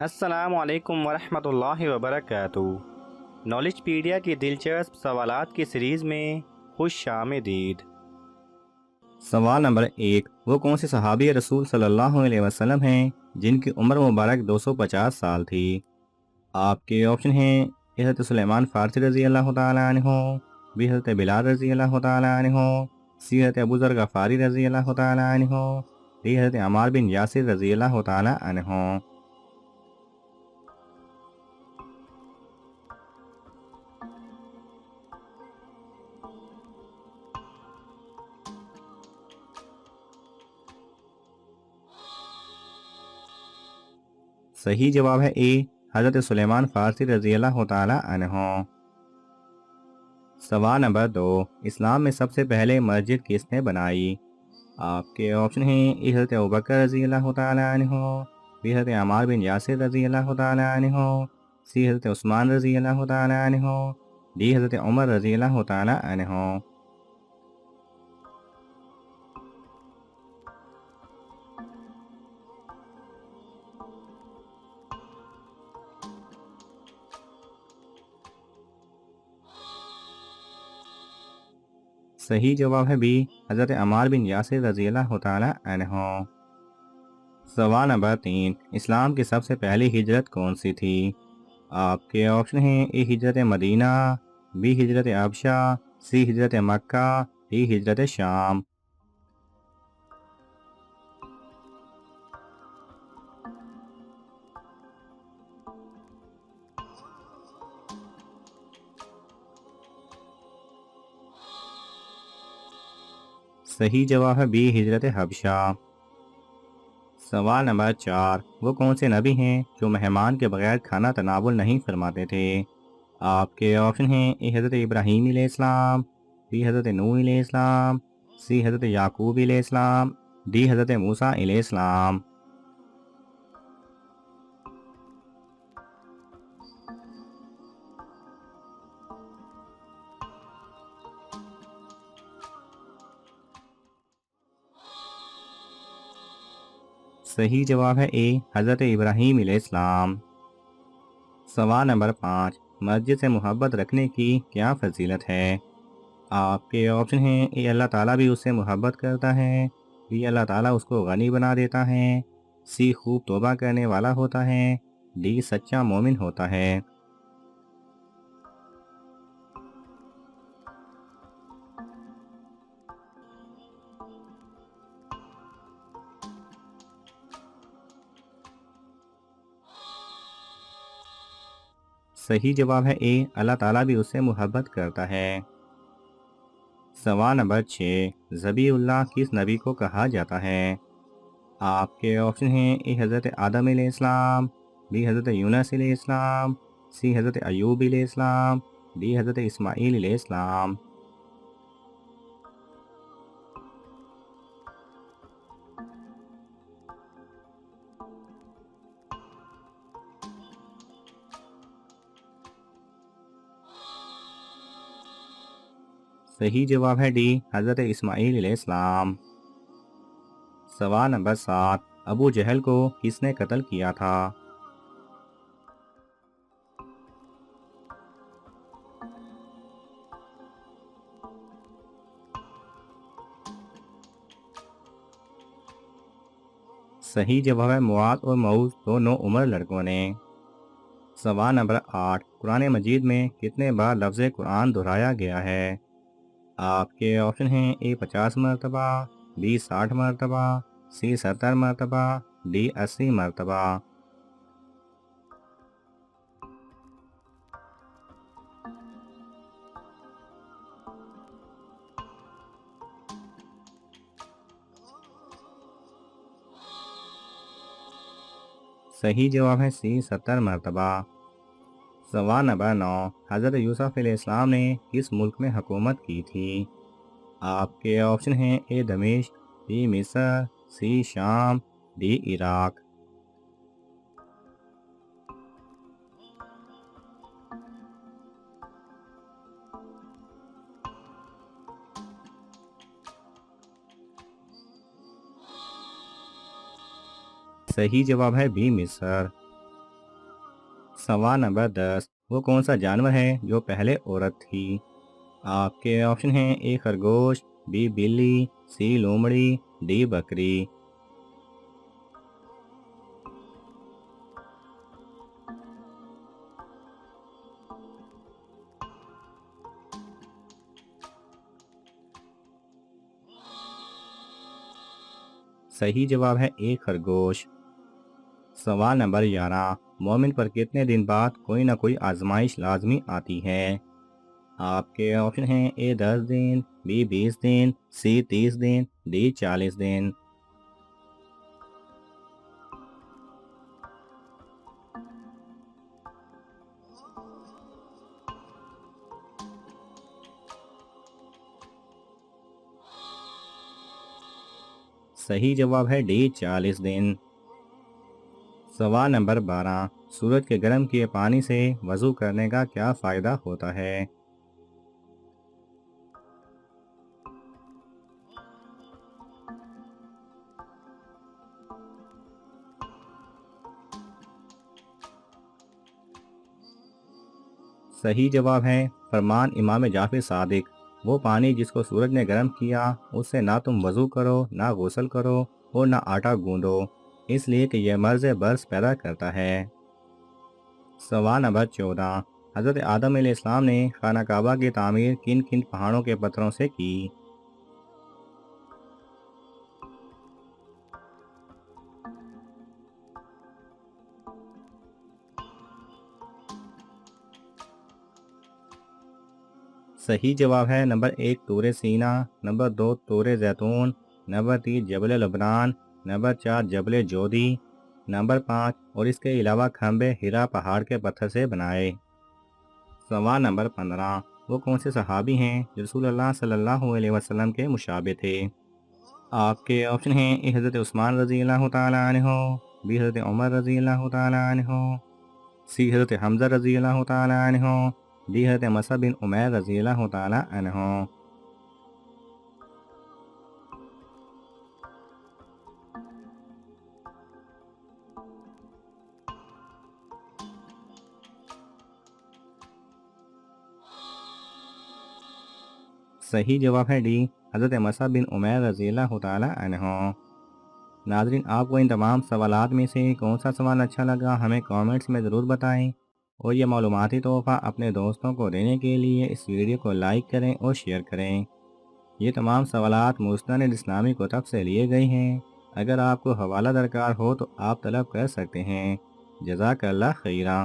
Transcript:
السلام علیکم ورحمۃ اللہ وبرکاتہ۔ نالج پیڈیا کی دلچسپ سوالات کی سیریز میں خوش آمدید۔ سوال نمبر 1، وہ کون سے صحابی رسول صلی اللہ علیہ وسلم ہیں جن کی عمر مبارک 250 سال تھی؟ آپ کے آپشن ہیں حضرت سلیمان فارسی رضی اللہ تعالیٰ عنہ، بی حضرت بلال رضی اللہ تعالیٰ عنہ، سی حضرت ابو ذر غفاری رضی اللہ تعالیٰ عنہ، ڈی حضرت عمار بن یاسر رضی اللہ تعالیٰ عنہ۔ صحیح جواب ہے اے، حضرت سلیمان فارسی رضی اللہ تعالیٰ عنہ۔ سوال نمبر 2، اسلام میں سب سے پہلے مسجد کس نے بنائی؟ آپ کے آپشن ہیں اے حضرت ابوبکر رضی اللہ تعالیٰ عنہ، بی حضرت عمار بن یاسر رضی اللہ تعالیٰ عنہ، سی حضرت عثمان رضی اللہ تعالیٰ عنہ، ڈی حضرت عمر رضی اللہ تعالیٰ عنہ۔ صحیح جواب ہے بی، حضرت عمار بن یاسر رضی اللہ تعالیٰ عنہ۔ سوال نمبر 3، اسلام کی سب سے پہلی ہجرت کون سی تھی؟ آپ کے آپشن ہیں اے ہجرت مدینہ، بی ہجرت حبشہ، سی ہجرت مکہ، ڈی ہجرت شام۔ صحیح جواب ہے بی ہجرت حبشہ۔ سوال نمبر 4، وہ کون سے نبی ہیں جو مہمان کے بغیر کھانا تناول نہیں فرماتے تھے؟ آپ کے آپشن ہیں اے حضرت ابراہیم علیہ السلام، بی حضرت نوح علیہ السلام، سی حضرت یعقوب علیہ السلام، ڈی حضرت موسیٰ علیہ السلام۔ صحیح جواب ہے اے، حضرت ابراہیم علیہ السلام۔ سوال نمبر 5، مسجد سے محبت رکھنے کی کیا فضیلت ہے؟ آپ کے آپشن ہیں اے اللہ تعالیٰ بھی اس سے محبت کرتا ہے، بی اللہ تعالیٰ اس کو غنی بنا دیتا ہے، سی خوب توبہ کرنے والا ہوتا ہے، ڈی سچا مومن ہوتا ہے۔ صحیح جواب ہے اے، اللہ تعالیٰ بھی اس سے محبت کرتا ہے۔ سوال نمبر 6، ذبیح اللہ کس نبی کو کہا جاتا ہے؟ آپ کے آپشن ہیں اے حضرت آدم علیہ السلام، بی حضرت یونس علیہ السلام، سی حضرت ایوب علیہ السلام، ڈی حضرت اسماعیل علیہ السلام۔ صحیح جواب ہے ڈی، حضرت اسماعیل علیہ السلام۔ سوال نمبر 7، ابو جہل کو کس نے قتل کیا تھا؟ صحیح جواب ہے معاذ اور معوذ دونوں عمر لڑکوں نے۔ سوال نمبر 8، قرآن مجید میں کتنے بار لفظ قرآن دہرایا گیا ہے؟ آپ کے آپشن ہیں اے 50 مرتبہ، بی 60 مرتبہ، سی 70 مرتبہ، ڈی 80 مرتبہ۔ صحیح جواب ہے سی 70 مرتبہ۔ سوال نمبر 9، حضرت یوسف علیہ السلام نے کس ملک میں حکومت کی تھی؟ آپ کے آپشن ہیں اے دمشق، بی مصر، سی شام، ڈی عراق۔ صحیح جواب ہے بی مصر۔ سوال نمبر 10، وہ کون سا جانور ہے جو پہلے عورت تھی؟ آپ کے آپشن ہیں: اے خرگوش، بی بلی، سی لومڑی، ڈی بکری۔ صحیح جواب ہے اے خرگوش۔ سوال نمبر 11، مومن پر کتنے دن بعد کوئی نہ کوئی آزمائش لازمی آتی ہے؟ آپ کے آپشن ہیں: اے 10 دن، be 20 then, C 30 then, D 40 دن۔ صحیح جواب ہے ڈی 40 دن۔ سوال نمبر 12، سورج کے گرم کیے پانی سے وضو کرنے کا کیا فائدہ ہوتا ہے؟ صحیح جواب ہے فرمان امام جعفر صادق، وہ پانی جس کو سورج نے گرم کیا اس سے نہ تم وضو کرو، نہ غسل کرو اور نہ آٹا گوندو، اس لیے کہ یہ مرض برس پیدا کرتا ہے۔ سوال نمبر 14، حضرت آدم علیہ السلام نے خانہ کعبہ کی تعمیر کن کن پہاڑوں کے پتھروں سے کی؟ صحیح جواب ہے نمبر 1 طور سینا، نمبر 2 طور زیتون، نمبر 3 جبل لبنان، نمبر 4 جبل جودی، نمبر 5 اور اس کے علاوہ کھمبے ہیرا پہاڑ کے پتھر سے بنائے۔ سوال نمبر 15، وہ کون سے صحابی ہیں جو رسول اللہ صلی اللہ علیہ وسلم کے مشابہ تھے؟ آپ کے آپشن ہیں: اے حضرت عثمان رضی اللہ تعالیٰ عنہ، بی حضرت عمر رضی اللہ تعالیٰ عنہ، سی حضرت حمزہ رضی اللہ تعالیٰ عنہ، ڈی حضرت مصعب بن عمیر رضی اللہ تعالیٰ عنہ۔ صحیح جواب ہے ڈی حضرت مصعب بن عمیر رضی اللہ تعالیٰ عنہ۔ ناظرین، آپ کو ان تمام سوالات میں سے کون سا سوال اچھا لگا ہمیں کامنٹس میں ضرور بتائیں، اور یہ معلوماتی تحفہ اپنے دوستوں کو دینے کے لیے اس ویڈیو کو لائک کریں اور شیئر کریں۔ یہ تمام سوالات مستند اسلامی کتب سے لیے گئے ہیں، اگر آپ کو حوالہ درکار ہو تو آپ طلب کر سکتے ہیں۔ جزاک اللہ خیرہ۔